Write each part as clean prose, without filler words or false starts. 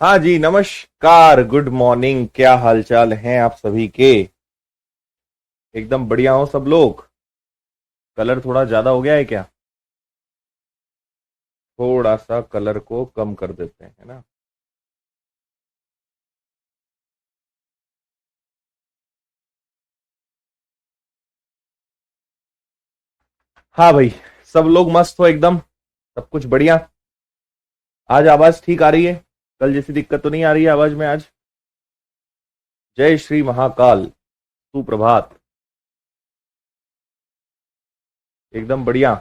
हाँ जी, नमस्कार, good morning. क्या हालचाल हैं आप सभी के? एकदम बढ़िया हो सब लोग। कलर थोड़ा ज्यादा हो गया है क्या? थोड़ा सा कलर को कम कर देते हैं, है ना? हाँ भाई, सब लोग मस्त हो एकदम। सब कुछ बढ़िया। आज आवाज ठीक आ रही है? कल जैसी दिक्कत तो नहीं आ रही है आवाज में आज? जय श्री महाकाल। सुप्रभात। एकदम बढ़िया।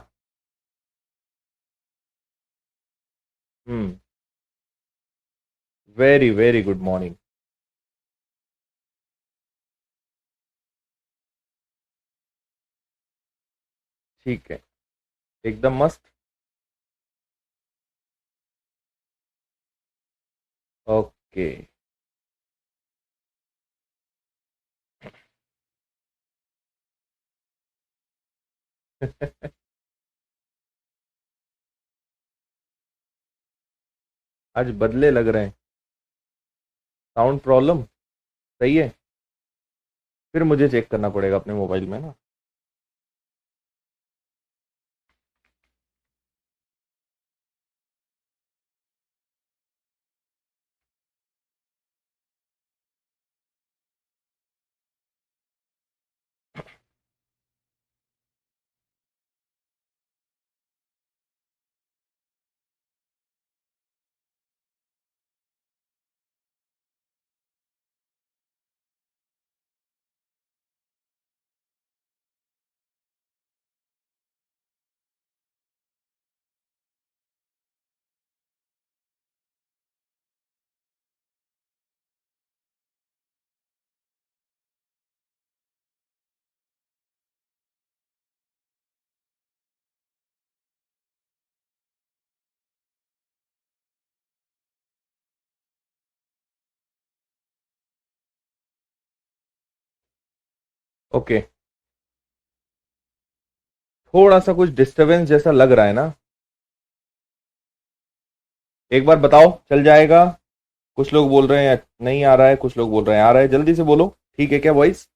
हम्म। Very very good morning. ठीक है। एकदम मस्त। ओके। आज बदले लग रहे हैं। Sound problem. सही है। फिर मुझे चेक करना पड़ेगा अपने मोबाइल में ना। ओके। थोड़ा सा कुछ डिस्टरबेंस जैसा लग रहा है ना? एक बार बताओ, चल जाएगा? कुछ लोग बोल रहे हैं नहीं आ रहा है, कुछ लोग बोल रहे हैं आ रहा है। जल्दी से बोलो, ठीक है क्या वॉइस?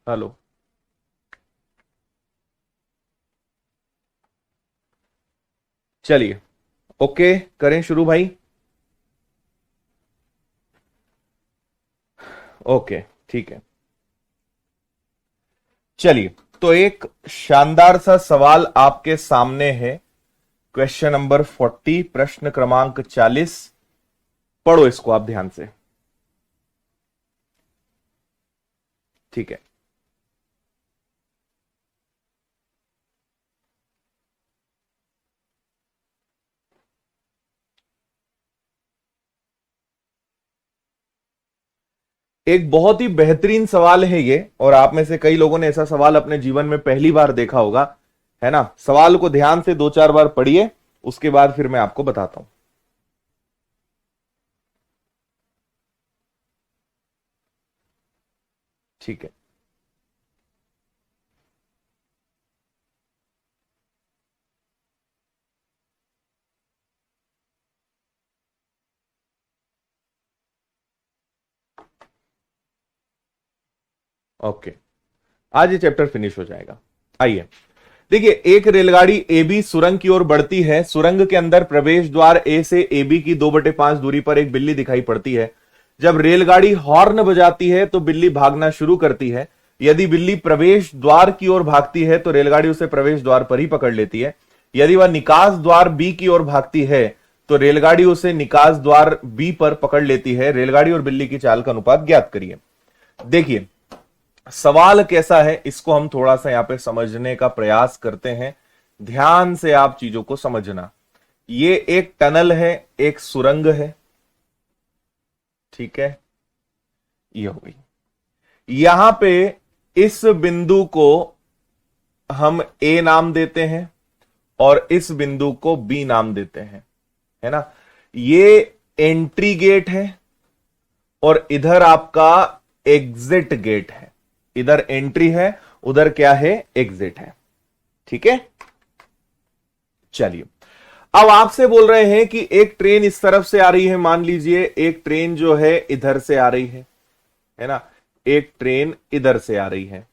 हेलो। चलिए। ओके, करें शुरू भाई। ओके। ठीक है। चलिए। तो एक शानदार सा सवाल आपके सामने है। क्वेश्चन नंबर 40, प्रश्न क्रमांक 40। पढ़ो इसको आप ध्यान से। ठीक है। एक बहुत ही बेहतरीन सवाल है ये, और आप में से कई लोगों ने ऐसा सवाल अपने जीवन में पहली बार देखा होगा। है ना? सवाल को ध्यान से दो चार बार पढ़िए, उसके बाद फिर मैं आपको बताता हूं। ठीक है। ओके। आज ये चैप्टर फिनिश हो जाएगा। आइए। देखिए, एक रेलगाड़ी ए बी सुरंग की ओर बढ़ती है। सुरंग के अंदर प्रवेश द्वार ए से ए बी की 2/5 दूरी पर एक बिल्ली दिखाई पड़ती है। जब रेलगाड़ी हॉर्न बजाती है तो बिल्ली भागना शुरू करती है। यदि बिल्ली प्रवेश द्वार की ओर भागती है तो रेलगाड़ी उसे प्रवेश द्वार पर ही पकड़ लेती है। यदि वह निकास द्वार बी की ओर भागती है तो रेलगाड़ी उसे निकास द्वार बी पर पकड़ लेती है। रेलगाड़ी और बिल्ली की चाल का अनुपात ज्ञात करिए। देखिए, सवाल कैसा है इसको हम थोड़ा सा यहां पे समझने का प्रयास करते हैं। ध्यान से आप चीजों को समझना। ये एक टनल है, एक सुरंग है, ठीक है, ये हो गई। यहां पे इस बिंदु को हम ए नाम देते हैं और इस बिंदु को बी नाम देते हैं, है ना। ये एंट्री गेट है और इधर आपका एग्जिट गेट है। इधर एंट्री है, उधर क्या है, एग्जिट है, ठीक है। चलिए, अब आपसे बोल रहे हैं कि एक ट्रेन इस तरफ से आ रही है। मान लीजिए एक ट्रेन जो है इधर से आ रही है ना। एक ट्रेन इधर से आ रही है,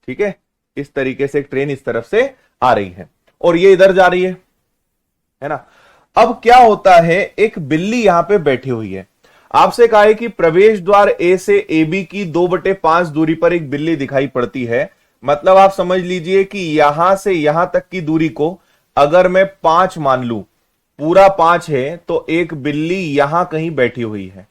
ठीक है। इस तरीके से एक ट्रेन इस तरफ से आ रही है और ये इधर जा रही है ना। अब क्या होता है, एक बिल्ली यहां पे बैठी हुई है। आपसे कहा है कि प्रवेश द्वार ए से ए बी की 2/5 दूरी पर एक बिल्ली दिखाई पड़ती है। मतलब आप समझ लीजिए कि यहां से यहां तक की दूरी को अगर मैं 5 मान लूं, पूरा 5 है, तो एक बिल्ली यहां कहीं बैठी हुई है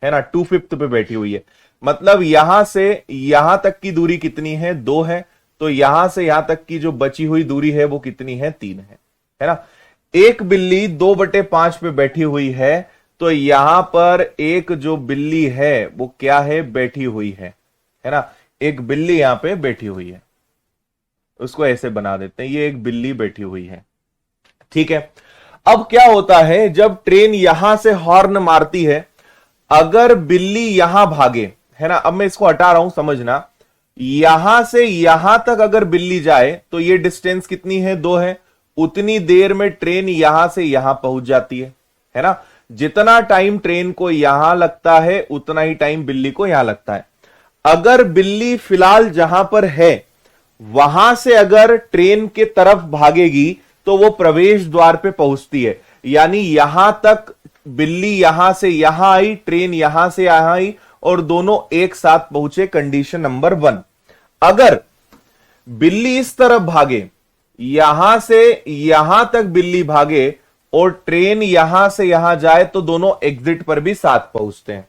ना, 2/5 पे बैठी हुई है। मतलब यहां से यहां तक की दूरी कितनी है, 2 है। तो यहां से यहां तक की जो बची हुई दूरी है वो कितनी है, 3 है ना। एक बिल्ली 2/5 पे बैठी हुई है, तो यहां पर एक जो बिल्ली है वो क्या है, बैठी हुई है ना। एक बिल्ली यहां पे बैठी हुई है, उसको ऐसे बना देते हैं, ये एक बिल्ली बैठी हुई है, ठीक है। अब क्या होता है, जब ट्रेन यहां से हॉर्न मारती है, अगर बिल्ली यहां भागे, है ना। अब मैं इसको हटा रहा हूं, समझना। यहां से यहां तक अगर बिल्ली जाए तो ये डिस्टेंस कितनी है, 2 है। उतनी देर में ट्रेन यहां से यहां पहुंच जाती है ना। जितना टाइम ट्रेन को यहां लगता है उतना ही टाइम बिल्ली को यहां लगता है। अगर बिल्ली फिलहाल जहां पर है वहां से अगर ट्रेन के तरफ भागेगी तो वो प्रवेश द्वार पे पहुंचती है। यानी यहां तक बिल्ली यहां से यहां आई, ट्रेन यहां से यहां आई और दोनों एक साथ पहुंचे। Condition number 1। अगर बिल्ली इस तरफ भागे, यहां से यहां तक बिल्ली भागे और ट्रेन यहां से यहां जाए तो दोनों एग्जिट पर भी साथ पहुंचते हैं।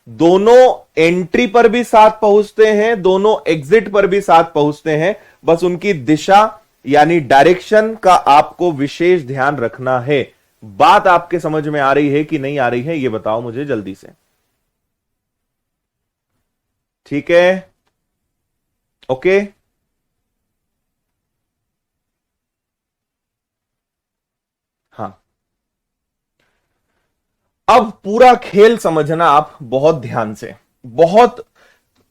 दोनों एंट्री पर भी साथ पहुंचते हैं, दोनों एग्जिट पर भी साथ पहुंचते हैं। बस उनकी दिशा यानी डायरेक्शन का आपको विशेष ध्यान रखना है। बात आपके समझ में आ रही है कि नहीं आ रही है, यह बताओ मुझे जल्दी से, ठीक है। ओके, हाँ। अब पूरा खेल समझना आप बहुत ध्यान से। बहुत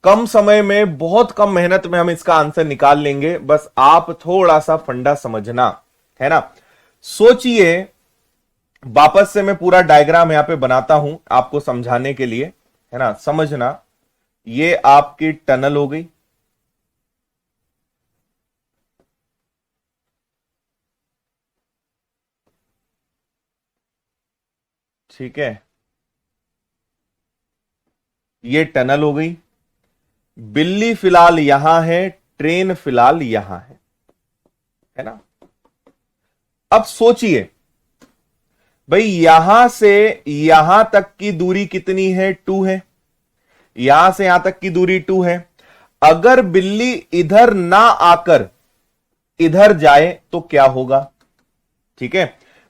कम समय में, बहुत कम मेहनत में हम इसका आंसर निकाल लेंगे। बस आप थोड़ा सा फंडा समझना, है ना। सोचिए, वापस से मैं पूरा डायग्राम यहां पे बनाता हूं आपको समझाने के लिए, है ना। समझना, ये आपकी टनल हो गई, ठीक है। ये टनल हो गई। बिल्ली फिलहाल यहां है, ट्रेन फिलहाल यहां है ना। अब सोचिए भाई, यहां से यहां तक की दूरी कितनी है, 2 है। यहां से यहां तक की दूरी 2 है। अगर बिल्ली इधर ना आकर इधर जाए तो क्या होगा, ठीक है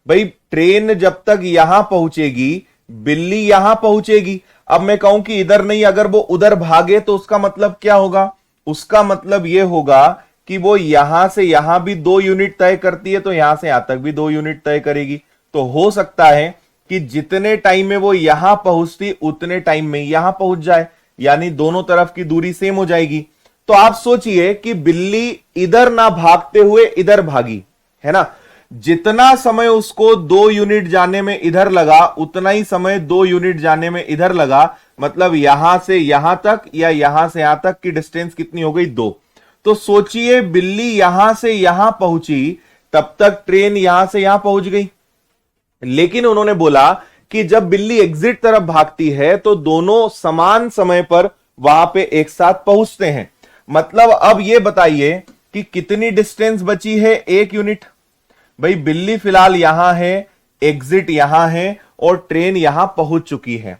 भाई। ट्रेन जब तक यहां पहुंचेगी, बिल्ली यहां पहुंचेगी। अब मैं कहूं कि इधर नहीं, अगर वो उधर भागे तो उसका मतलब क्या होगा, उसका मतलब यह होगा कि वो यहां से यहां भी 2 यूनिट तय करती है, तो यहां से यहां तक भी 2 यूनिट तय करेगी। तो हो सकता है कि जितने टाइम में वो यहां पहुंचती उतने टाइम में यहां पहुंच जाए, यानी दोनों तरफ की दूरी सेम हो जाएगी। तो आप सोचिए कि बिल्ली इधर ना भागते हुए इधर भागी, है ना। जितना समय उसको 2 यूनिट जाने में इधर लगा, उतना ही समय 2 यूनिट जाने में इधर लगा। मतलब यहां से यहां तक या यहां से यहां तक की डिस्टेंस कितनी हो गई, 2। तो सोचिए बिल्ली यहां से यहां पहुंची, तब तक ट्रेन यहां से यहां पहुंच गई। लेकिन उन्होंने बोला कि जब बिल्ली एग्जिट तरफ भागती है तो दोनों समान समय पर वहां पे एक साथ पहुंचते हैं। मतलब अब यह बताइए कि कितनी डिस्टेंस बची है, 1 यूनिट। भाई बिल्ली फिलहाल यहां है, एग्जिट यहां है और ट्रेन यहां पहुंच चुकी है।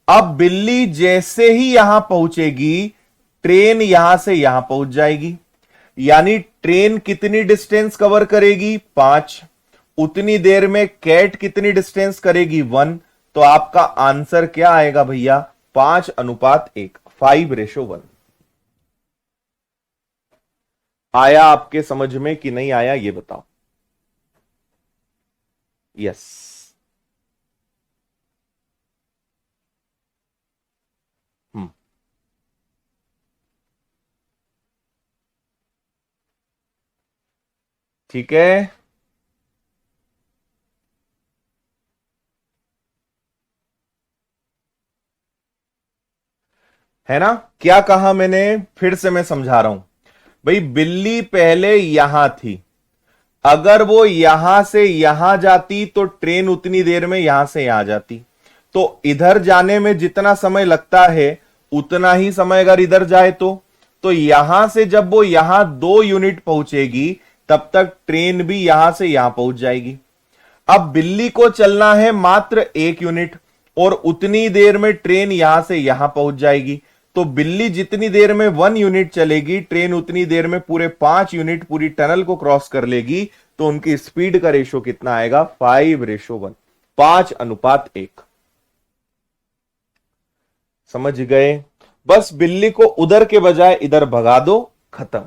अब बिल्ली जैसे ही यहां पहुंचेगी, ट्रेन यहां से यहां पहुंच जाएगी। यानी ट्रेन कितनी डिस्टेंस कवर करेगी, 5। उतनी देर में कैट कितनी डिस्टेंस करेगी, 1। तो आपका आंसर क्या आएगा भैया, 5:1, 5:1। आया आपके समझ में कि नहीं आया, ये बताओ। यस, ठीक है। है ना, क्या कहा मैंने, फिर से मैं समझा रहा हूं। भाई बिल्ली पहले यहां थी, अगर वो यहां से यहां जाती तो ट्रेन उतनी देर में यहां से यहां जाती। तो इधर जाने में जितना समय लगता है उतना ही समय अगर इधर जाए तो यहां से जब वो यहां 2 यूनिट पहुंचेगी तब तक ट्रेन भी यहां से यहां पहुंच जाएगी। अब बिल्ली को चलना है मात्र 1 यूनिट और उतनी देर में ट्रेन यहां से यहां पहुंच जाएगी। तो बिल्ली जितनी देर में 1 यूनिट चलेगी, ट्रेन उतनी देर में पूरे 5 यूनिट पूरी टनल को क्रॉस कर लेगी। तो उनकी स्पीड का रेशो कितना आएगा, 5:1, 5:1। समझ गए। बस बिल्ली को उधर के बजाय इधर भगा दो, खत्म।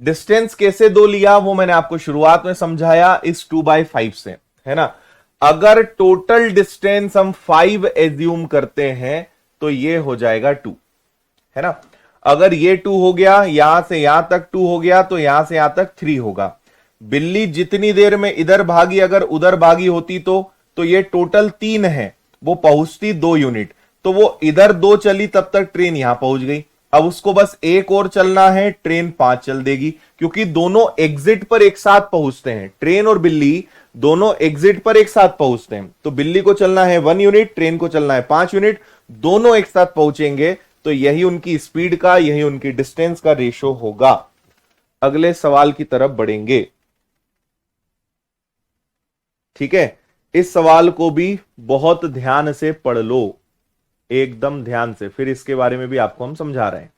डिस्टेंस कैसे 2 लिया वो मैंने आपको शुरुआत में समझाया, इस 2/5 से, है ना। अगर टोटल डिस्टेंस हम 5 एज्यूम करते हैं तो ये हो जाएगा 2, है ना। अगर ये 2 हो गया, यहां से यहां तक 2 हो गया, तो यहां से यहां तक 3 होगा। बिल्ली जितनी देर में इधर भागी अगर उधर भागी होती तो ये टोटल 3 है, वो पहुंचती 2 यूनिट। तो वो इधर 2 चली तब तक ट्रेन यहां पहुंच गई। अब उसको बस 1 और चलना है, ट्रेन 5 चल देगी, क्योंकि दोनों एग्जिट पर एक साथ पहुंचते हैं। ट्रेन और बिल्ली दोनों एग्जिट पर एक साथ पहुंचते हैं। तो बिल्ली को चलना है 1 यूनिट, ट्रेन को चलना है 5 यूनिट, दोनों एक साथ पहुंचेंगे। तो यही उनकी स्पीड का, यही उनकी डिस्टेंस का रेशो होगा। अगले सवाल की तरफ बढ़ेंगे, ठीक है। इस सवाल को भी बहुत ध्यान से पढ़ लो, एकदम ध्यान से, फिर इसके बारे में भी आपको हम समझा रहे हैं।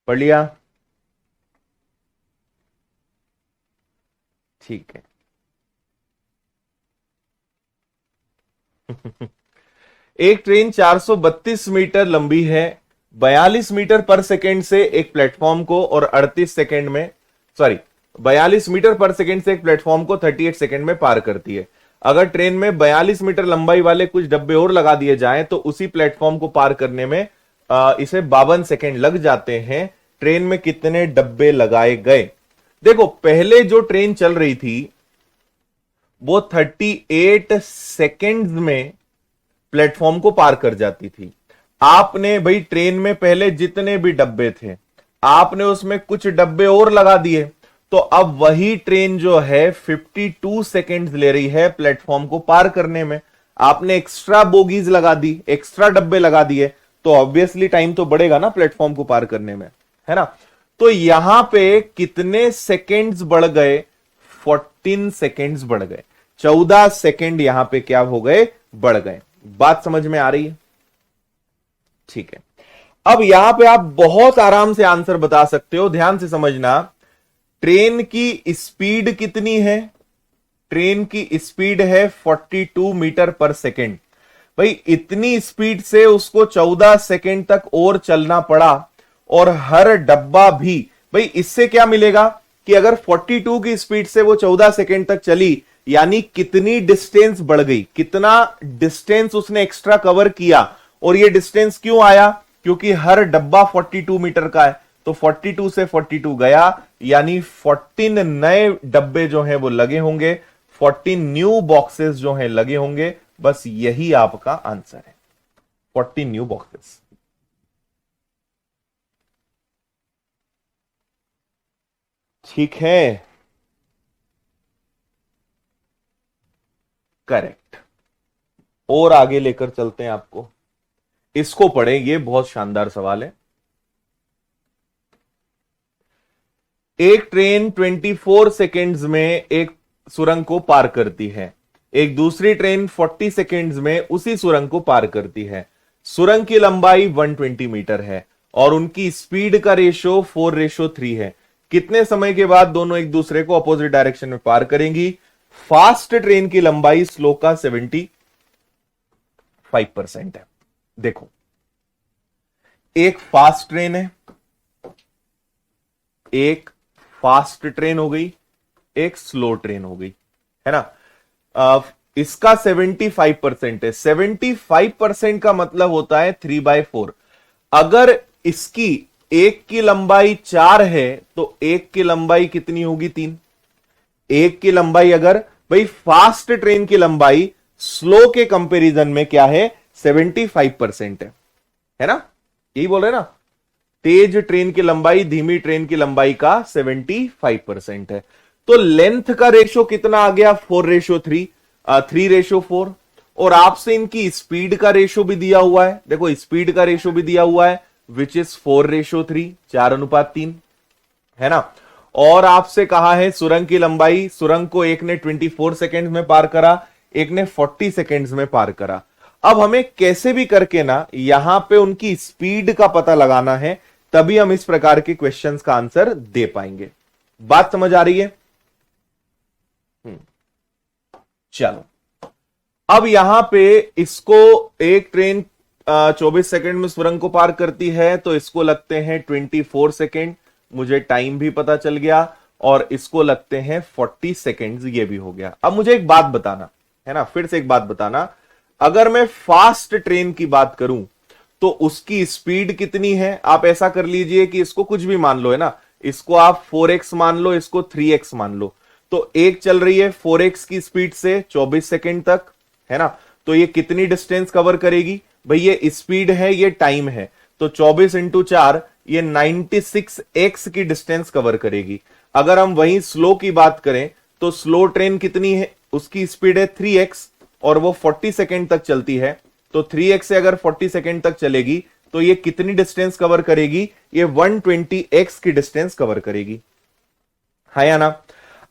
पढ़ लिया, ठीक है। एक ट्रेन 432 मीटर लंबी है, 42 मीटर पर सेकेंड से एक प्लेटफॉर्म को और 38 सेकेंड में, सॉरी 42 मीटर पर सेकेंड से एक प्लेटफॉर्म को 38 सेकेंड में पार करती है। अगर ट्रेन में 42 मीटर लंबाई वाले कुछ डब्बे और लगा दिए जाएं तो उसी प्लेटफॉर्म को पार करने में इसे 52 सेकेंड लग जाते हैं। ट्रेन में कितने डब्बे लगाए गए। देखो पहले जो ट्रेन चल रही थी वो 38 सेकेंड्स में प्लेटफॉर्म को पार कर जाती थी। आपने भाई ट्रेन में पहले जितने भी डब्बे थे आपने उसमें कुछ डब्बे और लगा दिए, तो अब वही ट्रेन जो है 52 सेकेंड्स ले रही है प्लेटफॉर्म को पार करने में। आपने एक्स्ट्रा बोगीज लगा दी, एक्स्ट्रा डब्बे लगा दिए, तो ऑब्वियसली टाइम तो बढ़ेगा ना प्लेटफॉर्म को पार करने में, है ना। तो यहां पे कितने सेकेंड्स बढ़ गए, 14 सेकेंड्स बढ़ गए, 14 सेकेंड यहां पे क्या हो गए, बढ़ गए। बात समझ में आ रही है, ठीक है। अब यहां पे आप बहुत आराम से आंसर बता सकते हो, ध्यान से समझना। ट्रेन की स्पीड कितनी है, ट्रेन की स्पीड है 42 मीटर पर सेकेंड। भाई इतनी स्पीड से उसको 14 सेकेंड तक और चलना पड़ा, और हर डब्बा भी, भाई इससे क्या मिलेगा कि अगर 42 की स्पीड से वो 14 सेकेंड तक चली, यानी कितनी डिस्टेंस बढ़ गई, कितना डिस्टेंस उसने एक्स्ट्रा कवर किया। और ये डिस्टेंस क्यों आया, क्योंकि हर डब्बा 42 मीटर का है, तो 42 से 42 गया, यानी 14 नए डब्बे जो हैं वो लगे होंगे, 14 न्यू बॉक्सेस जो हैं लगे होंगे। बस यही आपका आंसर है, 14 न्यू बॉक्सेस। ठीक है, करेक्ट। और आगे लेकर चलते हैं आपको, इसको पढ़ें, ये बहुत शानदार सवाल है। एक ट्रेन 24 सेकेंड्स में एक सुरंग को पार करती है, एक दूसरी ट्रेन 40 सेकेंड्स में उसी सुरंग को पार करती है। सुरंग की लंबाई 120 मीटर है और उनकी स्पीड का रेशो 4:3 है। कितने समय के बाद दोनों एक दूसरे को अपोजिट डायरेक्शन में पार करेंगी? फास्ट ट्रेन की लंबाई स्लो का 75% है। देखो, एक फास्ट ट्रेन है, एक फास्ट ट्रेन हो गई, एक स्लो ट्रेन हो गई, है ना। इसका 75% है। 75% का मतलब होता है 3/4। अगर इसकी एक की लंबाई 4 है तो एक की लंबाई कितनी होगी? 3। एक की लंबाई, अगर भाई फास्ट ट्रेन की लंबाई स्लो के कंपैरिजन में क्या है? 75% है ना। यही बोल रहे ना, तेज ट्रेन की लंबाई धीमी ट्रेन की लंबाई का 75% है। तो लेंथ का रेशो कितना आ गया? 4:3, 3:4। और आपसे इनकी स्पीड का रेशो भी दिया हुआ है, देखो स्पीड का रेशो भी दिया हुआ है, विच इज 4:3, 4:3, है ना। और आपसे कहा है सुरंग की लंबाई, सुरंग को एक ने 24 सेकेंड में पार करा, एक ने 40 सेकेंड्स में पार करा। अब हमें कैसे भी करके ना यहां पे उनकी स्पीड का पता लगाना है, तभी हम इस प्रकार के क्वेश्चंस का आंसर दे पाएंगे। बात समझ आ रही है? चलो, अब यहां पे इसको एक ट्रेन 24 सेकंड में सुरंग को पार करती है, तो इसको लगते हैं 24 सेकंड, मुझे टाइम भी पता चल गया, और इसको लगते हैं 40 सेकंड्स, ये भी हो गया। अब मुझे एक बात बताना है ना, फिर से एक बात बताना, अगर मैं फास्ट ट्रेन की बात करूं तो उसकी स्पीड कितनी है? आप ऐसा कर लीजिए कि इसको कुछ भी मान लो, है ना, इसको आप 4x मान लो, इसको 3x मान लो। तो एक चल रही है 4x की स्पीड से 24 सेकंड तक, है ना। तो ये कितनी डिस्टेंस कवर करेगी? भाई ये स्पीड है, ये टाइम है, तो 24 इंटू 4, ये 96x की डिस्टेंस कवर करेगी। अगर हम वहीं स्लो की बात करें तो स्लो ट्रेन कितनी है? उसकी स्पीड है 3x और वो 40 सेकंड तक चलती है, तो 3x से अगर 40 सेकंड तक चलेगी तो ये कितनी डिस्टेंस कवर करेगी? ये 120x की डिस्टेंस कवर करेगी, है या ना।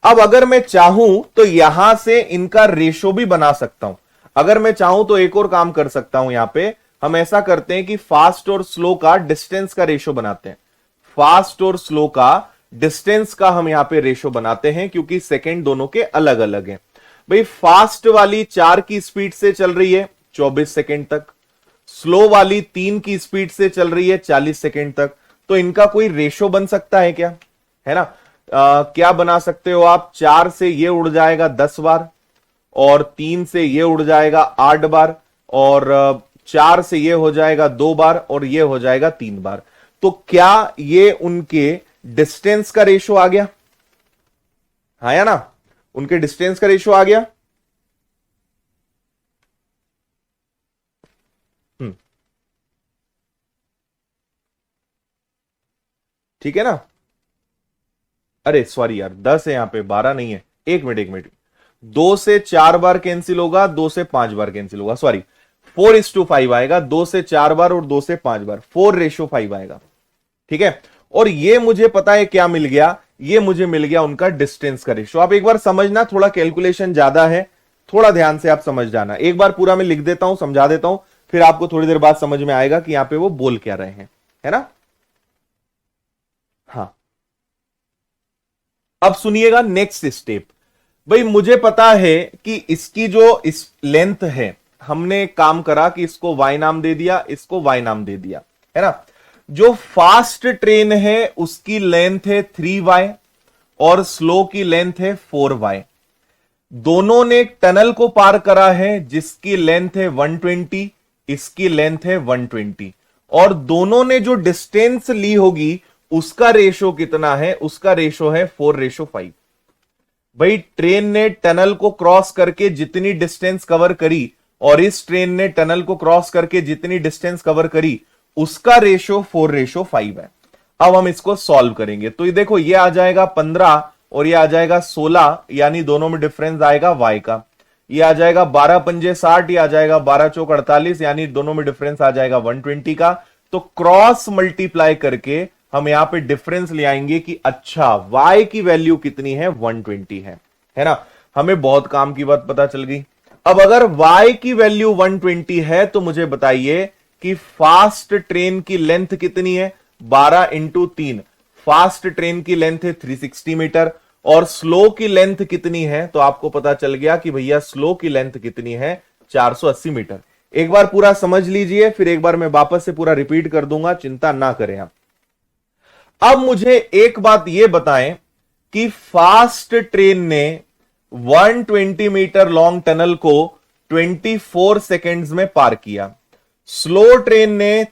अब अगर मैं चाहूं तो यहां से इनका रेशो भी बना सकता हूं। अगर मैं चाहूं तो एक और काम कर सकता हूं, यहां पे हम ऐसा करते हैं कि फास्ट और स्लो का डिस्टेंस का रेशो बनाते हैं। फास्ट और स्लो का डिस्टेंस का हम यहां पे रेशो बनाते हैं, क्योंकि सेकंड दोनों के अलग अलग हैं। भाई फास्ट वाली 4 की स्पीड से चल रही है 24 सेकंड तक, स्लो वाली 3 की स्पीड से चल रही है 40 सेकंड तक। तो इनका कोई रेशो बन सकता है क्या? है ना। क्या बना सकते हो आप? 4 से ये उड़ जाएगा 10 बार, और 3 से ये उड़ जाएगा 8 बार, और 4 से ये हो जाएगा 2 बार, और ये हो जाएगा 3 बार। तो क्या ये उनके डिस्टेंस का रेशो आ गया? हाँ या ना, उनके डिस्टेंस का रेशो आ गया। ठीक है ना। अरे सॉरी यार, 10 है यहां पे, 12 नहीं है। एक मिनट एक मिनट, 2 से 4 बार कैंसिल होगा, 2 से 5 बार कैंसिल होगा, सॉरी 4:5 आएगा। 2 से 4 बार और 2 से 5 बार, 4:5 आएगा। ठीक है। और ये मुझे पता है क्या मिल गया, ये मुझे मिल गया उनका डिस्टेंस का रेशो। आप एक बार समझना, थोड़ा कैलकुलेशन ज्यादा है, थोड़ा ध्यान से आप समझ जाना। एक बार पूरा मैं लिख देता हूं, समझा देता हूं, फिर आपको थोड़ी देर बाद समझ में आएगा कि यहां पे वो बोल क्या रहे हैं, है ना। हाँ, अब सुनिएगा नेक्स्ट स्टेप। भाई मुझे पता है कि इसकी जो इस लेंथ है, हमने एक काम करा कि इसको y नाम दे दिया, इसको y नाम दे दिया, है ना। जो फास्ट ट्रेन है उसकी लेंथ है 3y और स्लो की लेंथ है 4y। दोनों ने एक टनल को पार करा है जिसकी लेंथ है 120, इसकी लेंथ है 120, और दोनों ने जो डिस्टेंस ली होगी उसका रेशो कितना है, उसका रेशो है 4:5। भाई ट्रेन ने टनल को क्रॉस करके जितनी डिस्टेंस कवर करी और इस ट्रेन ने टनल को क्रॉस करके जितनी डिस्टेंस कवर करी उसका रेशो 4:5 है। अब हम इसको सॉल्व करेंगे तो ये देखो, ये आ जाएगा 15 और ये आ जाएगा 16, यानी दोनों में डिफरेंस आएगा y का। ये आ जाएगा 12 पंजे 60, ये आ जाएगा 12 चौक 48, यानी दोनों में डिफरेंस आ जाएगा 120 का। तो क्रॉस मल्टीप्लाई करके हम यहां पे डिफरेंस ले आएंगे कि अच्छा y की वैल्यू कितनी है, 120 है ना। हमें बहुत काम की बात पता चल गई। अब अगर y की वैल्यू 120 है तो मुझे बताइए कि फास्ट ट्रेन की लेंथ कितनी है, 12 इंटू 3। फास्ट ट्रेन की लेंथ है 360 मीटर और स्लो की लेंथ कितनी है, तो आपको पता चल गया कि भैया स्लो की लेंथ कितनी है, 480 मीटर। एक बार पूरा समझ लीजिए, फिर एक बार मैं वापस से पूरा रिपीट कर दूंगा, चिंता ना करें आप। अब मुझे एक बात यह बताएं कि फास्ट ट्रेन ने 120 मीटर लॉन्ग टनल को 24 सेकेंड्स में पार किया। स्लो ट्रेन ने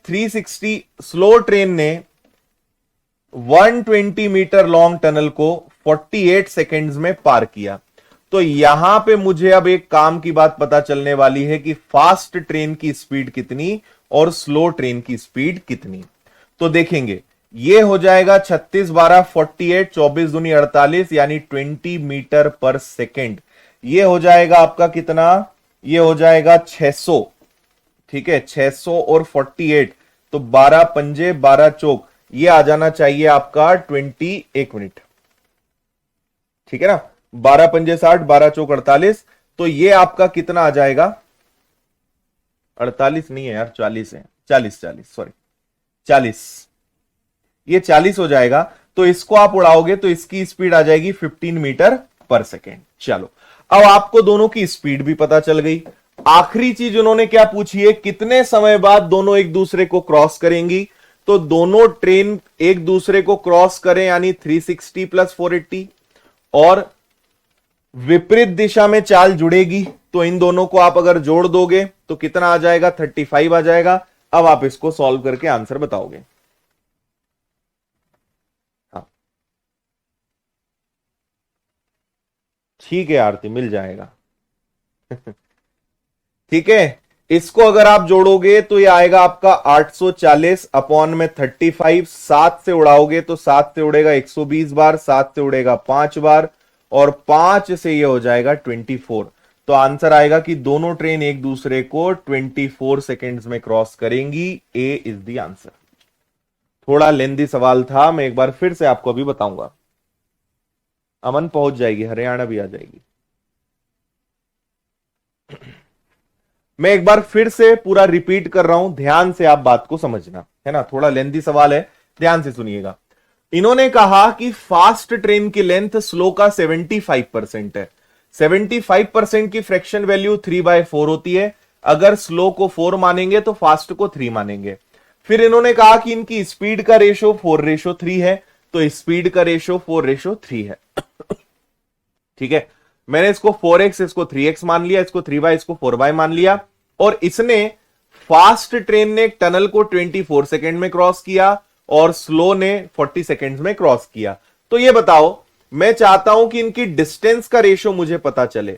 120 मीटर लॉन्ग टनल को 48 सेकेंड्स में पार किया। तो यहां पे मुझे अब एक काम की बात पता चलने वाली है कि फास्ट ट्रेन की स्पीड कितनी और स्लो ट्रेन की स्पीड कितनी। तो देखेंगे, ये हो जाएगा 36 12 48, 24 दूनी 48, यानी 20 मीटर पर सेकेंड। ये हो जाएगा आपका कितना, ये हो जाएगा 600, ठीक है, 600 और 48, तो 12 पंजे 12 चौक, ये आ जाना चाहिए आपका 21 मिनट, ठीक है ना। 12 पंजे 60, 12 चौक 48, तो ये आपका कितना आ जाएगा, 48 नहीं है यार, 40 है, 40 सॉरी 40, ये 40 हो जाएगा। तो इसको आप उड़ाओगे तो इसकी स्पीड आ जाएगी 15 मीटर पर सेकेंड। चलो, अब आपको दोनों की स्पीड भी पता चल गई। आखिरी चीज उन्होंने क्या पूछी है, कितने समय बाद दोनों एक दूसरे को क्रॉस करेंगी। तो दोनों ट्रेन एक दूसरे को क्रॉस करें, यानी 360 प्लस 480, और विपरीत दिशा में चाल जुड़ेगी, तो इन दोनों को आप अगर जोड़ दोगे तो कितना आ जाएगा, 35 आ जाएगा। अब आप इसको सॉल्व करके आंसर बताओगे। हाँ ठीक है आरती, मिल जाएगा। ठीक है, इसको अगर आप जोड़ोगे तो ये आएगा आपका 840 अपॉन में 35। 7 से उड़ाओगे तो 7 से उड़ेगा 120 बार, 7 से उड़ेगा 5 बार, और 5 से ये हो जाएगा 24। तो आंसर आएगा कि दोनों ट्रेन एक दूसरे को 24 सेकेंड्स में क्रॉस करेंगी। ए इज द आंसर। थोड़ा लेंदी सवाल था, मैं एक बार फिर से आपको अभी बताऊंगा। अमन पहुंच जाएगी, हरियाणा भी आ जाएगी। मैं एक बार फिर से पूरा रिपीट कर रहा हूं, ध्यान से आप बात को समझना, है ना। थोड़ा लेंदी सवाल है, ध्यान से सुनिएगा। इन्होंने कहा कि फास्ट ट्रेन की लेंथ स्लो का 75% है। 75% की फ्रैक्शन वैल्यू 3/4 होती है। अगर स्लो को 4 मानेंगे तो फास्ट को 3 मानेंगे। फिर इन्होंने कहा कि इनकी स्पीड का रेशो 4:3 है, तो स्पीड का रेशो 4:3 है। ठीक है, मैंने इसको 4x, इसको 3x मान लिया, इसको 3y, इसको 4y मान लिया। और इसने फास्ट ट्रेन ने एक टनल को 24 सेकेंड में क्रॉस किया और स्लो ने 40 सेकेंड्स में क्रॉस किया। तो ये बताओ, मैं चाहता हूं कि इनकी डिस्टेंस का रेशो मुझे पता चले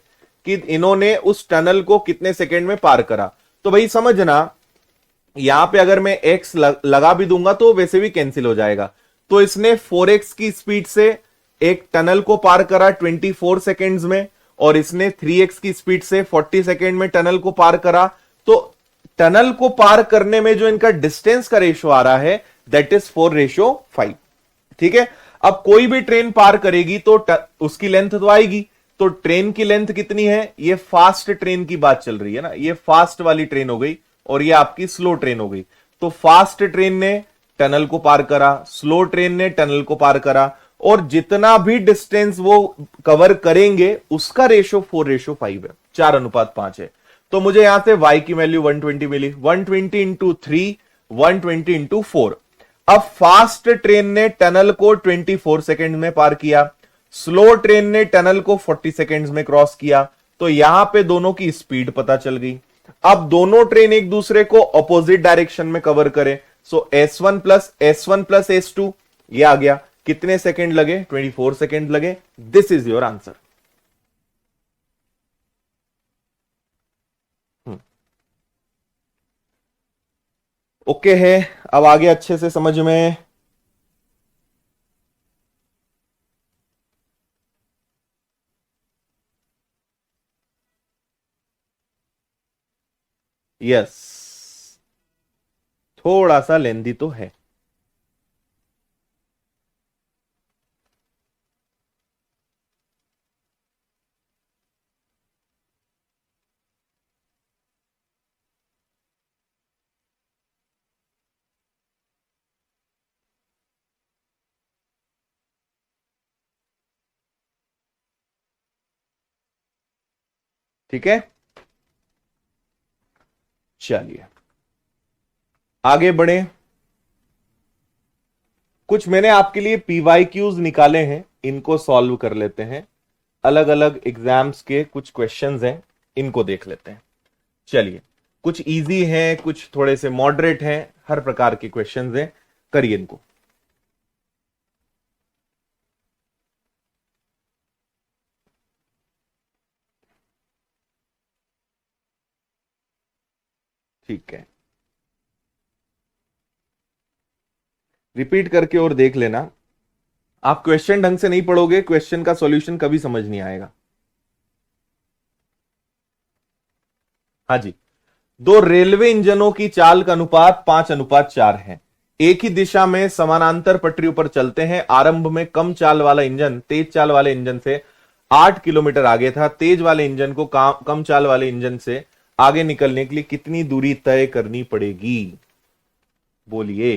कि इन्होंने उस टनल को कितने सेकेंड में पार करा। तो भाई समझना, यहां पे अगर मैं x लगा भी दूंगा तो वैसे भी कैंसिल हो जाएगा। तो इसने 4x की स्पीड से एक टनल को पार करा 24 सेकेंड्स में, और इसने 3x की स्पीड से 40 सेकेंड में टनल को पार करा। तो टनल को पार करने में जो इनका डिस्टेंस का रेशो आ रहा है, दैट इज 4:5। ठीक है, अब कोई भी ट्रेन पार करेगी तो उसकी लेंथ तो आएगी। तो ट्रेन की लेंथ कितनी है, ये फास्ट ट्रेन की बात चल रही है ना, ये फास्ट वाली ट्रेन हो गई और ये आपकी स्लो ट्रेन हो गई। तो फास्ट ट्रेन ने टनल को पार करा, स्लो ट्रेन ने टनल को पार करा, और जितना भी डिस्टेंस वो कवर करेंगे उसका रेशो 4:5 है, 4:5 है। तो मुझे यहां से y की वैल्यू 120 मिली। 120 इंटू 3, 120 इंटू 4। अब फास्ट ट्रेन ने टनल को 24 सेकेंड में पार किया, स्लो ट्रेन ने टनल को 40 सेकेंड्स में क्रॉस किया। तो यहां पे दोनों की स्पीड पता चल गई। अब दोनों ट्रेन एक दूसरे को अपोजिट डायरेक्शन में कवर करें, सो S1 प्लस S2 ये आ गया। कितने सेकंड लगे? 24 सेकंड लगे। This is your answer. Okay है, अब आगे अच्छे से समझ में। यस, थोड़ा सा लेंदी तो है। ठीक है, चलिए आगे बढ़े। कुछ मैंने आपके लिए पीवाईक्यूज निकाले हैं, इनको सॉल्व कर लेते हैं। अलग अलग एग्जाम्स के कुछ क्वेश्चंस हैं, इनको देख लेते हैं। चलिए, कुछ इजी हैं, कुछ थोड़े से मॉडरेट हैं, हर प्रकार के क्वेश्चंस हैं, करिए इनको। ठीक है, रिपीट करके और देख लेना। आप क्वेश्चन ढंग से नहीं पढ़ोगे, क्वेश्चन का सॉल्यूशन कभी समझ नहीं आएगा। हाँ जी, दो रेलवे इंजनों की चाल का अनुपात 5:4 है। एक ही दिशा में समानांतर पटरियों पर चलते हैं। आरंभ में कम चाल वाला इंजन तेज चाल वाले इंजन से 8 किलोमीटर आगे था। तेज वाले इंजन को कम चाल वाले इंजन से आगे निकलने के लिए कितनी दूरी तय करनी पड़ेगी? बोलिए।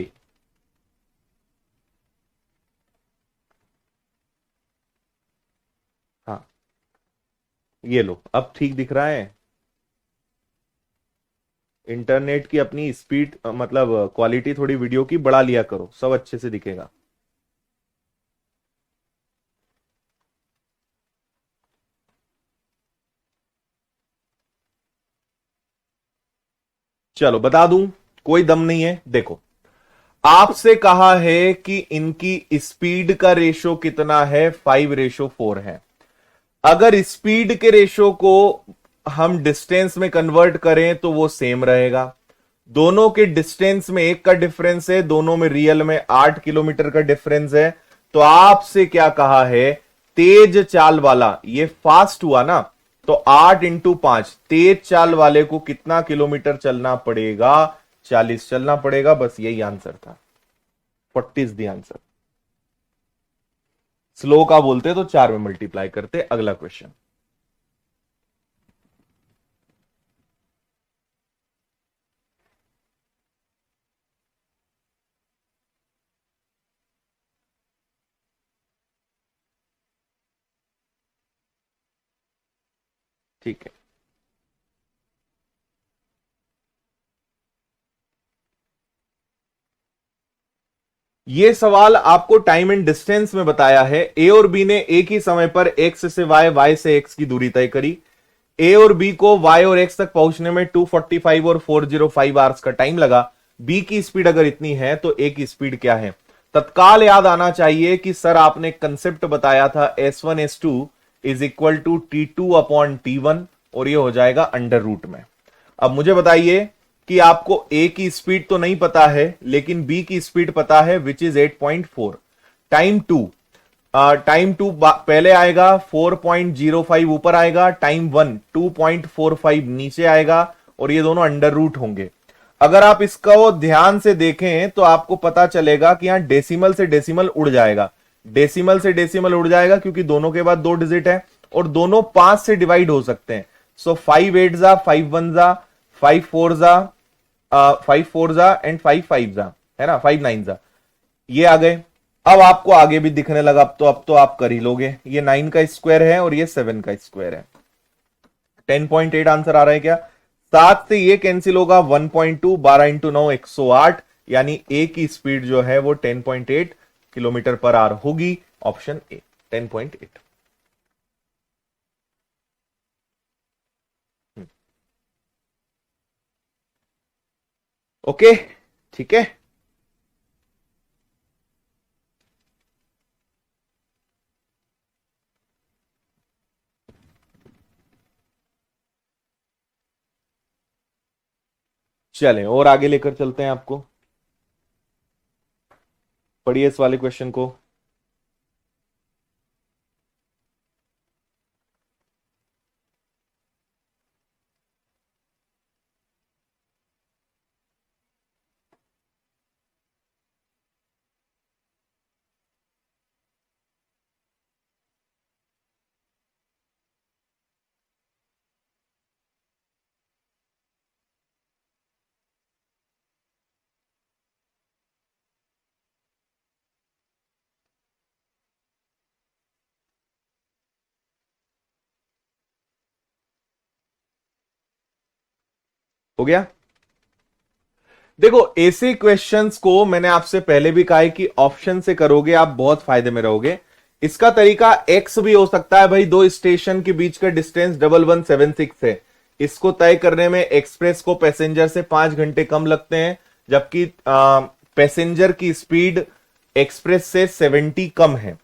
हाँ, ये लो, अब ठीक दिख रहा है। इंटरनेट की अपनी स्पीड मतलब क्वालिटी थोड़ी वीडियो की बढ़ा लिया करो, सब अच्छे से दिखेगा। चलो बता दूं, कोई दम नहीं है। देखो, आपसे कहा है कि इनकी स्पीड का रेशो कितना है? 5:4 है। अगर स्पीड के रेशो को हम डिस्टेंस में कन्वर्ट करें तो वो सेम रहेगा। दोनों के डिस्टेंस में एक का डिफरेंस है, दोनों में रियल में 8 किलोमीटर का डिफरेंस है। तो आपसे क्या कहा है? तेज चाल वाला, ये फास्ट हुआ ना, तो 8 × 5, तेज चाल वाले को कितना किलोमीटर चलना पड़ेगा? 40 चलना पड़ेगा। बस यही आंसर था। 40 इज द आंसर। स्लो का बोलते तो 4 में मल्टीप्लाई करते। अगला क्वेश्चन। ठीक है, ये सवाल आपको टाइम एंड डिस्टेंस में बताया है। ए और बी ने एक ही समय पर एक्स से वाई, वाई से एक्स की दूरी तय करी। ए और बी को वाई और एक्स तक पहुंचने में 245 और 405 आवर्स का टाइम लगा। बी की स्पीड अगर इतनी है तो ए की स्पीड क्या है? तत्काल याद आना चाहिए कि सर आपने कंसेप्ट बताया था S1 S2 is equal to T2/T1, और ये हो जाएगा अंडर रूट में। अब मुझे बताइए कि आपको ए की स्पीड तो नहीं पता है, लेकिन बी की स्पीड पता है, विच इज 8.4। टाइम 2 पहले आएगा, 4.05 ऊपर आएगा। टाइम 1 2.45 नीचे आएगा, और ये दोनों अंडर रूट होंगे। अगर आप इसको ध्यान से देखें तो आपको पता चलेगा कि यहां डेसिमल से डेसिमल उड़ जाएगा। डेसिमल से डेसिमल उड़ जाएगा क्योंकि दोनों के बाद 2 डिजिट है, और दोनों 5 से डिवाइड हो सकते हैं। सो 5 8 जा, 5 1 जा, 5 4 जा, 5 4 जा एंड 5 5 जा, है ना, 5 9 जा, ये आ गए। अब आपको आगे भी दिखने लगा। अब तो आप कर ही लोगे। ये 9 का स्क्वायर है और ये 7 का स्क्वायर है। 10.8 आंसर आ रहा है क्या? 7 से ये कैंसिल होगा, 1.2, 12 × 9 108, यानी ए की स्पीड जो है वो 10.8 किलोमीटर पर आवर होगी। Option A 10.8। ओके, ठीक है। चलें और आगे लेकर चलते हैं आपको। पढ़िए इस वाले क्वेश्चन को। हो गया। देखो ऐसे क्वेश्चंस को मैंने आपसे पहले भी कहा है कि ऑप्शन से करोगे आप बहुत फायदे में रहोगे। इसका तरीका एक्स भी हो सकता है भाई, दो स्टेशन के बीच का डिस्टेंस 1176 है, इसको तय करने में एक्सप्रेस को पैसेंजर से 5 घंटे कम लगते हैं, जबकि पैसेंजर की स्पीड एक्सप्रेस से 70 कम है।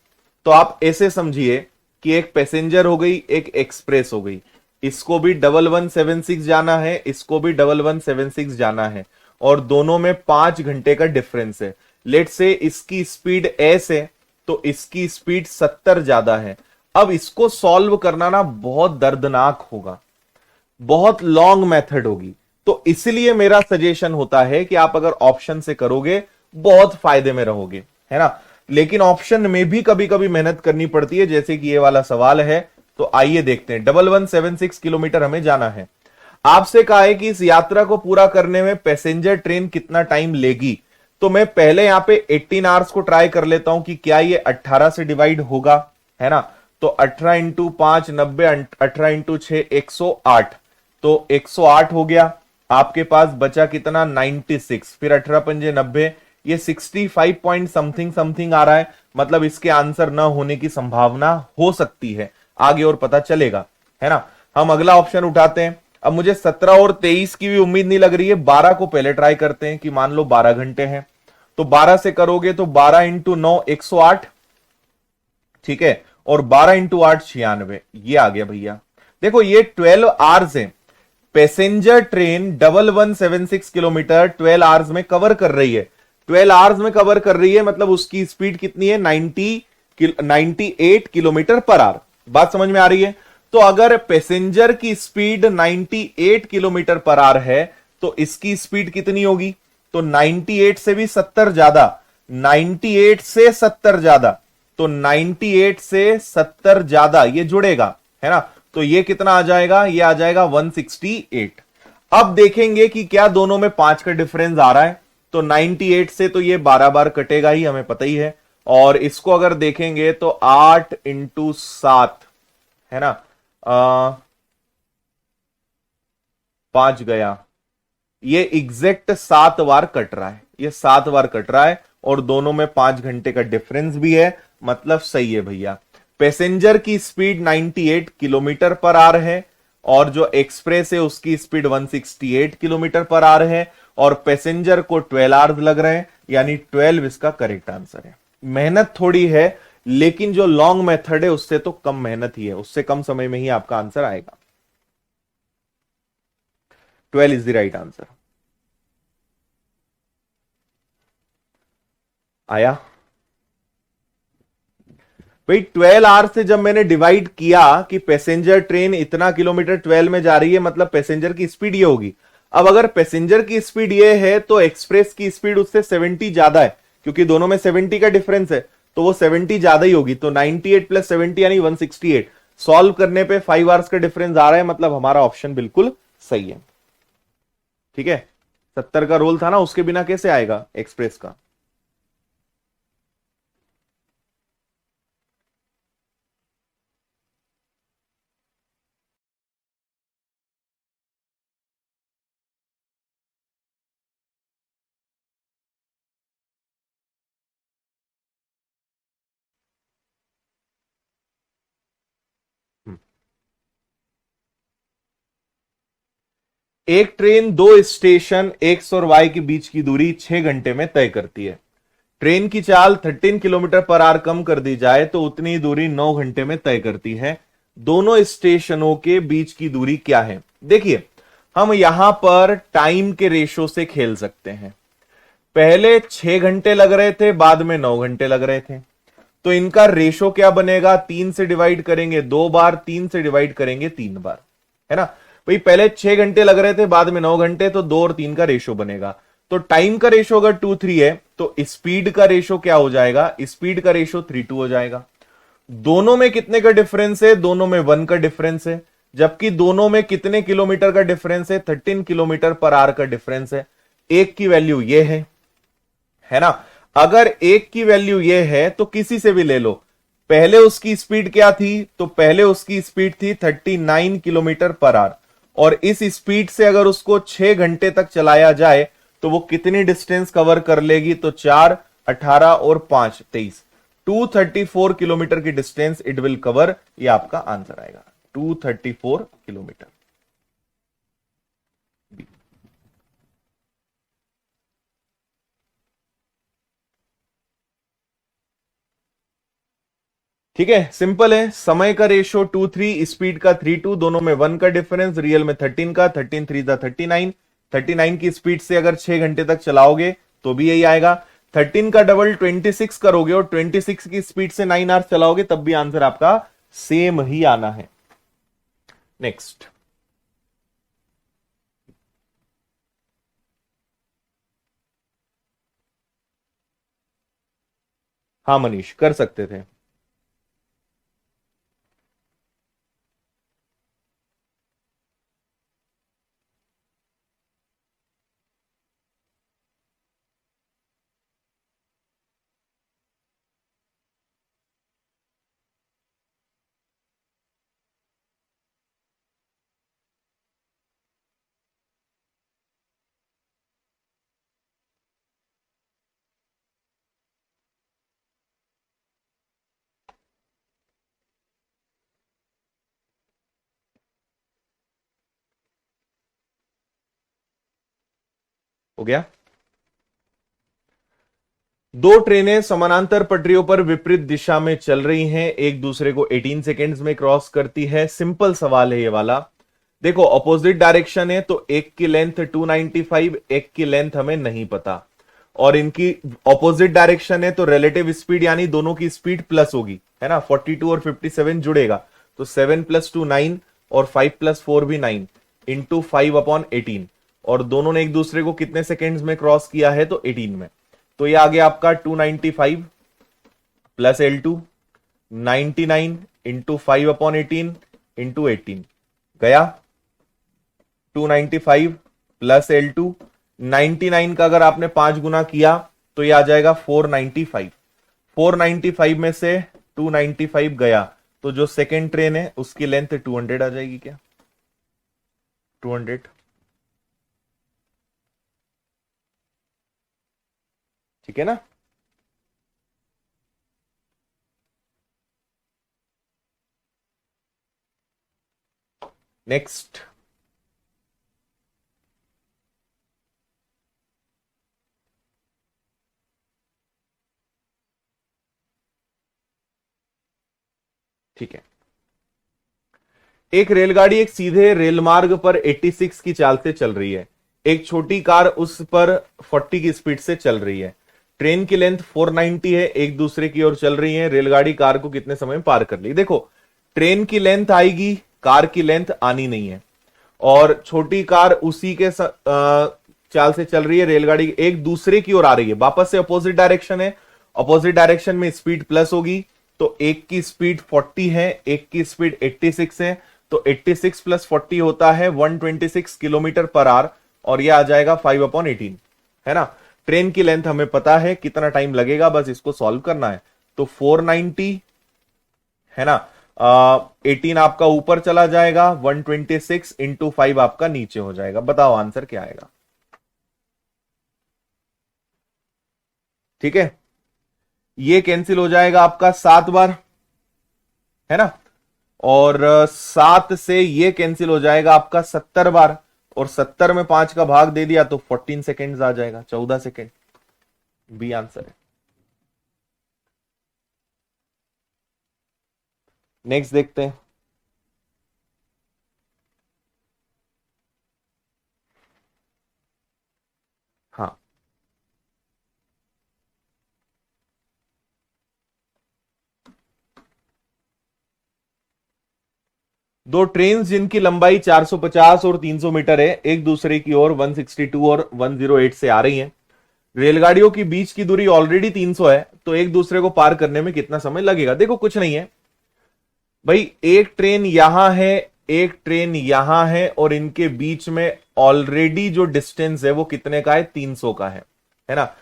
तो आप ऐसे समझिए कि एक पैसेंजर हो गई, एक एक्सप्रेस हो गई, इसको भी 1176 जाना है, इसको भी 1176 जाना है, और दोनों में 5 घंटे का डिफरेंस है। लेट से इसकी स्पीड एस है तो इसकी स्पीड 70 ज्यादा है। अब इसको सॉल्व करना ना बहुत दर्दनाक होगा, बहुत लॉन्ग मेथड होगी। तो इसलिए मेरा सजेशन होता है कि आप अगर ऑप्शन से करोगे बहुत फायदे में रहोगे, है ना। लेकिन ऑप्शन में भी कभी कभी मेहनत करनी पड़ती है, जैसे कि ये वाला सवाल है। तो आइए देखते हैं। 1176 किलोमीटर हमें जाना है। आपसे कहा है कि इस यात्रा को पूरा करने में पैसेंजर ट्रेन कितना टाइम लेगी। तो मैं पहले यहां पे 18 आवर्स को ट्राई कर लेता हूं कि क्या ये 18 से डिवाइड होगा, है ना। तो 18 इंटू 5 90, 18 इंटू 6 108, तो 108 हो गया। आपके पास बचा कितना 96, फिर 18 पंजे 90, ये 65 पॉइंट समथिंग समथिंग आ रहा है। मतलब इसके आंसर ना होने की संभावना हो सकती है, आगे और पता चलेगा, है ना। हम अगला ऑप्शन उठाते हैं। अब मुझे 17 और 23 की भी उम्मीद नहीं लग रही है, 12 को पहले ट्राई करते हैं कि मान लो 12 घंटे हैं। तो 12 से करोगे तो 12 इंटू 9 108, ठीक है, और 12 इंटू 8 96, ये आ गया भैया। देखो ये 12 आवर्स है। पैसेंजर ट्रेन 1176 किलोमीटर 12 आवर्स में कवर कर रही है। 12 आवर्स में कवर कर रही है मतलब उसकी स्पीड कितनी है 98 किलोमीटर पर आवर। बात समझ में आ रही है। तो अगर पैसेंजर की स्पीड 98 किलोमीटर पर आवर है तो इसकी स्पीड कितनी होगी। तो 98 से भी 70 ज्यादा, 98 से 70 ज्यादा, तो 98 से 70 ज्यादा ये जुड़ेगा, है ना। तो ये कितना आ जाएगा, ये आ जाएगा 168। अब देखेंगे कि क्या दोनों में 5 का डिफरेंस आ रहा है। तो 98 से तो ये 12 बार कटेगा ही, हमें पता ही है। और इसको अगर देखेंगे तो 8 इंटू 7, है ना, 5 गया, ये एग्जैक्ट 7 बार कट रहा है, ये 7 बार कट रहा है, और दोनों में 5 घंटे का डिफरेंस भी है। मतलब सही है भैया। पैसेंजर की स्पीड 98 किलोमीटर पर आवर है, और जो एक्सप्रेस है उसकी स्पीड 168 किलोमीटर पर आवर है, और पैसेंजर को 12 आवर्स लग रहे हैं, यानी 12 इसका करेक्ट आंसर है। मेहनत थोड़ी है, लेकिन जो लॉन्ग मेथड है उससे तो कम मेहनत ही है, उससे कम समय में ही आपका आंसर आएगा। 12 इज द राइट आंसर। आया भाई। 12 आवर से जब मैंने डिवाइड किया कि पैसेंजर ट्रेन इतना किलोमीटर 12 में जा रही है, मतलब पैसेंजर की स्पीड ये होगी। अब अगर पैसेंजर की स्पीड ये है तो एक्सप्रेस की स्पीड उससे 70 ज्यादा है, क्योंकि दोनों में 70 का डिफरेंस है, तो वो 70 ज्यादा ही होगी। तो 98 प्लस 70 यानी 168। सॉल्व करने पे 5 आवर्स का डिफरेंस आ रहा है, मतलब हमारा ऑप्शन बिल्कुल सही है। ठीक है, 70 का रोल था ना, उसके बिना कैसे आएगा एक्सप्रेस का। एक ट्रेन दो स्टेशन एक्स और वाई के बीच की दूरी 6 घंटे में तय करती है। ट्रेन की चाल 13 किलोमीटर पर आवर कम कर दी जाए तो उतनी दूरी 9 घंटे में तय करती है। दोनों स्टेशनों के बीच की दूरी क्या है। देखिए हम यहां पर टाइम के रेशो से खेल सकते हैं। पहले 6 घंटे लग रहे थे, बाद में 9 घंटे लग रहे थे, तो इनका रेशो क्या बनेगा? 3 से डिवाइड करेंगे 2 बार, 3 से डिवाइड करेंगे 3 बार, है ना भाई। पहले 6 घंटे लग रहे थे, बाद में 9 घंटे, तो 2 और 3 का रेशो बनेगा। तो टाइम का रेशो अगर 2:3 है तो स्पीड का रेशो क्या हो जाएगा? स्पीड का रेशो 3:2 हो जाएगा। दोनों में कितने का डिफरेंस है? दोनों में 1 का डिफरेंस है। जबकि दोनों में कितने किलोमीटर का डिफरेंस है? 13 किलोमीटर पर आवर का डिफरेंस है। एक की वैल्यू ये है ना। अगर एक की वैल्यू ये है तो किसी से भी ले लो। पहले उसकी स्पीड क्या थी? तो पहले उसकी स्पीड थी 39 किलोमीटर पर आवर, और इस स्पीड से अगर उसको 6 घंटे तक चलाया जाए तो वो कितनी डिस्टेंस कवर कर लेगी? तो 4, 18 और 5, 23, 234 किलोमीटर की डिस्टेंस इट विल कवर। ये आपका आंसर आएगा 234 किलोमीटर। ठीक है, सिंपल है। समय का रेशियो 2:3, स्पीड का 3:2, दोनों में 1 का डिफरेंस, रियल में 13 का, 13 3 39, 39 की स्पीड से अगर 6 घंटे तक चलाओगे तो भी यही आएगा। 13 का डबल 26 करोगे और 26 की स्पीड से 9 आवर्स चलाओगे तब भी आंसर आपका सेम ही आना है। नेक्स्ट। हाँ मनीष, कर सकते थे। हो गया। दो ट्रेनें समानांतर पटरियों पर विपरीत दिशा में चल रही हैं, एक दूसरे को 18 सेकेंड्स में क्रॉस करती है। सिंपल सवाल है ये वाला। देखो, ऑपोजिट डायरेक्शन है तो एक की लेंथ 295, एक की लेंथ हमें नहीं पता, और इनकी ऑपोजिट डायरेक्शन है तो रिलेटिव स्पीड यानी दोनों की स्पीड प्लस होगी, है ना। 42 और 57 जुड़ेगा तो 7 + 2 9 और 5 + 4 भी 9 इंटू 5/18, और दोनों ने एक दूसरे को कितने सेकेंड्स में क्रॉस किया है? तो 18 में। तो ये आ गया आपका 295 प्लस L2, 99 इंटू 5/18 इंटू 18 गया। 295 प्लस L2, 99 का अगर आपने 5 गुना किया तो ये आ जाएगा 495। 495 में से 295 गया तो जो सेकेंड ट्रेन है उसकी लेंथ 200 आ जाएगी क्या? 200। ठीक है ना। नेक्स्ट। ठीक है, एक रेलगाड़ी एक सीधे रेलमार्ग पर 86 की चाल से चल रही है। एक छोटी कार उस पर 40 की स्पीड से चल रही है। ट्रेन की लेंथ 490 है, एक दूसरे की ओर चल रही है। रेलगाड़ी कार को कितने समय में पार कर ली? देखो, ट्रेन की लेंथ आएगी, कार की लेंथ आनी नहीं है, और छोटी कार उसी के चाल से चल रही है। रेलगाड़ी एक दूसरे की ओर आ रही है, वापस से अपोजिट डायरेक्शन है। अपोजिट डायरेक्शन में स्पीड प्लस होगी, तो एक की स्पीड 40 है, एक की स्पीड 86 है, तो 86 + 40 होता है 126 किलोमीटर पर आवर, और यह आ जाएगा 5/18, है ना। ट्रेन की लेंथ हमें पता है, कितना टाइम लगेगा बस इसको सॉल्व करना है। तो 490, है ना, 18 आपका ऊपर चला जाएगा, 126 इंटू 5 आपका नीचे हो जाएगा। बताओ आंसर क्या आएगा? ठीक है, ये कैंसिल हो जाएगा आपका 7 बार, है ना, और 7 से ये कैंसिल हो जाएगा आपका 70 बार, और 70 में 5 का भाग दे दिया तो 14 सेकेंड्स आ जाएगा, 14 सेकेंड। बी आंसर है। नेक्स्ट देखते हैं। दो ट्रेन जिनकी लंबाई 450 और 300 मीटर है, एक दूसरे की ओर 162 और 108 से आ रही हैं। रेलगाड़ियों की बीच की दूरी ऑलरेडी 300 है, तो एक दूसरे को पार करने में कितना समय लगेगा? देखो कुछ नहीं है भाई, एक ट्रेन यहां है, एक ट्रेन यहां है, और इनके बीच में ऑलरेडी जो डिस्टेंस है वो कितने का है? 300 का है ना।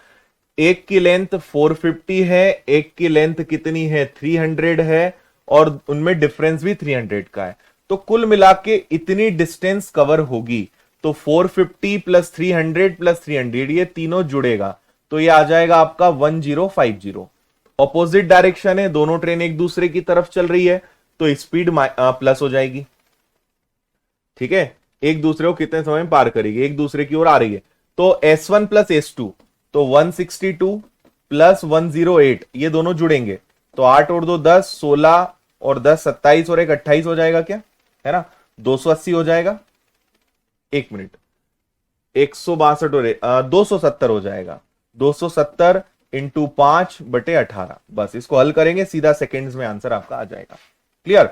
एक की लेंथ 450 है, एक की लेंथ कितनी है? 300 है, और उनमें डिफरेंस भी 300 का है। तो कुल मिला के इतनी डिस्टेंस कवर होगी। तो 450 प्लस 300 प्लस 300, ये तीनों जुड़ेगा, तो ये आ जाएगा आपका 1050। ऑपोजिट डायरेक्शन है, दोनों ट्रेन एक दूसरे की तरफ चल रही है, तो स्पीड प्लस हो जाएगी। ठीक है, एक दूसरे को कितने समय में पार करेगी? एक दूसरे की ओर आ रही है, तो S1 प्लस S2, तो 162 प्लस 108, ये दोनों जुड़ेंगे, तो 8 और 2 10, 16 और 10 27 और एक 28 हो जाएगा क्या? है ना, 280 हो जाएगा। एक मिनट, 162 और 270 हो जाएगा। 270 इंटू 5/18, बस इसको हल करेंगे, सीधा सेकेंड्स में आंसर आपका आ जाएगा। क्लियर?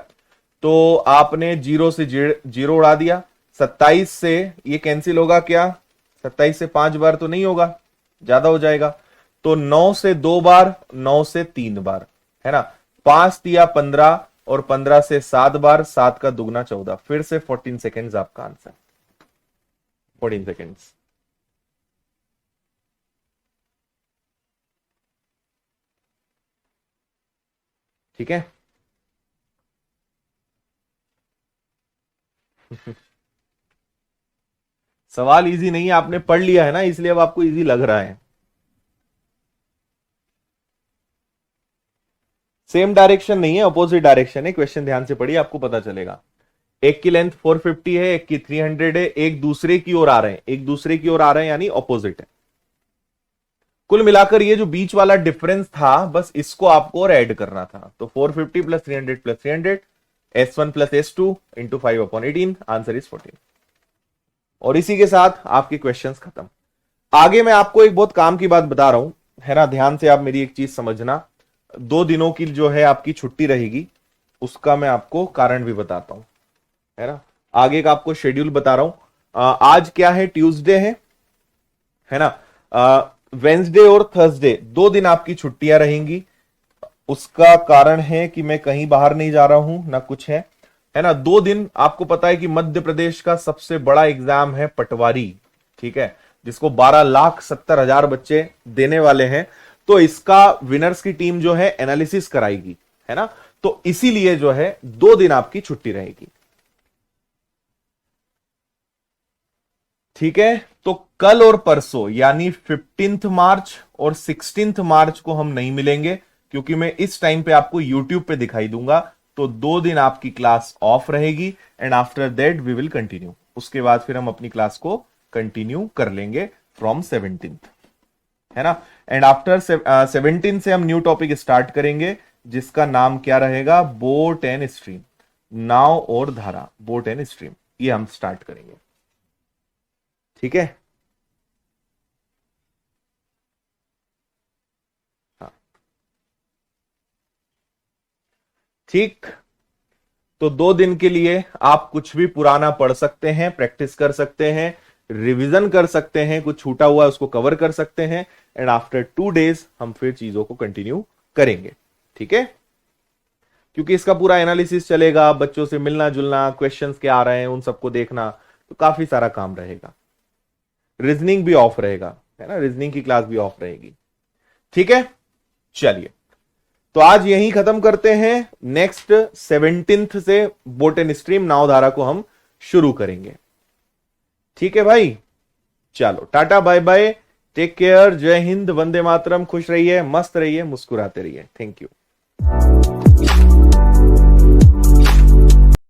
तो आपने जीरो से जीरो उड़ा दिया, 27 से ये कैंसिल होगा क्या? 27 से 5 बार तो नहीं होगा, ज्यादा हो जाएगा। तो 9 से 2 बार, 9 से 3 बार, है ना। 5 दिया 15, और 15 से 7 बार, 7 का दुगना 14, फिर से 14 सेकेंड्स आपका आंसर। 14 सेकेंड्स। ठीक है। सवाल इजी नहीं है, आपने पढ़ लिया है ना, इसलिए अब आपको इजी लग रहा है। सेम डायरेक्शन नहीं है, अपोजिट डायरेक्शन है। क्वेश्चन ध्यान से पढ़िए, आपको पता चलेगा। एक की लेंथ 450 है, एक की 300 है, एक दूसरे की ओर आ रहे हैं, एक दूसरे की ओर आ रहे हैं यानी ऑपोजिट है। कुल मिलाकर ये जो बीच वाला डिफरेंस था, बस इसको आपको और ऐड करना था। तो 450 plus 300 plus 300, S1 plus S2 into 5/18, answer is 14। और इसी के साथ आपके क्वेश्चंस खत्म। आगे मैं आपको एक बहुत काम की बात बता रहा हूं, है ना, ध्यान से आप मेरी एक चीज समझना। 2 दिनों की जो है आपकी छुट्टी रहेगी, उसका मैं आपको कारण भी बताता हूं, है ना। आगे का आपको शेड्यूल बता रहा हूं। आज क्या है? ट्यूसडे है ना। वेंसडे और थर्सडे 2 दिन आपकी छुट्टियां रहेंगी। उसका कारण है कि मैं कहीं बाहर नहीं जा रहा हूं, ना कुछ है ना। 2 दिन आपको पता है कि मध्य प्रदेश का सबसे बड़ा एग्जाम है पटवारी, ठीक है, जिसको 12,70,000 बच्चे देने वाले हैं। तो इसका विनर्स की टीम जो है एनालिसिस कराएगी, है ना। तो इसीलिए जो है 2 दिन आपकी छुट्टी रहेगी। ठीक है, तो कल और परसों यानी 15 मार्च और 16 मार्च को हम नहीं मिलेंगे, क्योंकि मैं इस टाइम पे आपको यूट्यूब पे दिखाई दूंगा। तो 2 दिन आपकी क्लास ऑफ रहेगी, and after that we will continue. उसके बाद फिर हम अपनी क्लास को कंटिन्यू कर लेंगे फ्रॉम 17, है ना। एंड आफ्टर 17 से हम न्यू टॉपिक स्टार्ट करेंगे, जिसका नाम क्या रहेगा? बोट एंड स्ट्रीम, नाव और धारा, बोट एंड स्ट्रीम, ये हम स्टार्ट करेंगे। ठीक है। हाँ, ठीक। तो 2 दिन के लिए आप कुछ भी पुराना पढ़ सकते हैं, प्रैक्टिस कर सकते हैं, रिवीजन कर सकते हैं, कुछ छूटा हुआ है उसको कवर कर सकते हैं, एंड आफ्टर 2 डेज हम फिर चीजों को कंटिन्यू करेंगे। ठीक है, क्योंकि इसका पूरा एनालिसिस चलेगा, बच्चों से मिलना जुलना, क्वेश्चंस क्या आ रहे हैं उन सबको देखना, तो काफी सारा काम रहेगा। रीजनिंग भी ऑफ रहेगा, है ना, रीजनिंग की क्लास भी ऑफ रहेगी। ठीक है, चलिए, तो आज यहीं खत्म करते हैं। नेक्स्ट 17 से बोट एंड स्ट्रीम नावधारा को हम शुरू करेंगे। ठीक है भाई, चलो टाटा बाय बाय, टेक केयर, जय हिंद, वंदे मातरम, खुश रहिए, मस्त रहिए, मुस्कुराते रहिए। Thank you.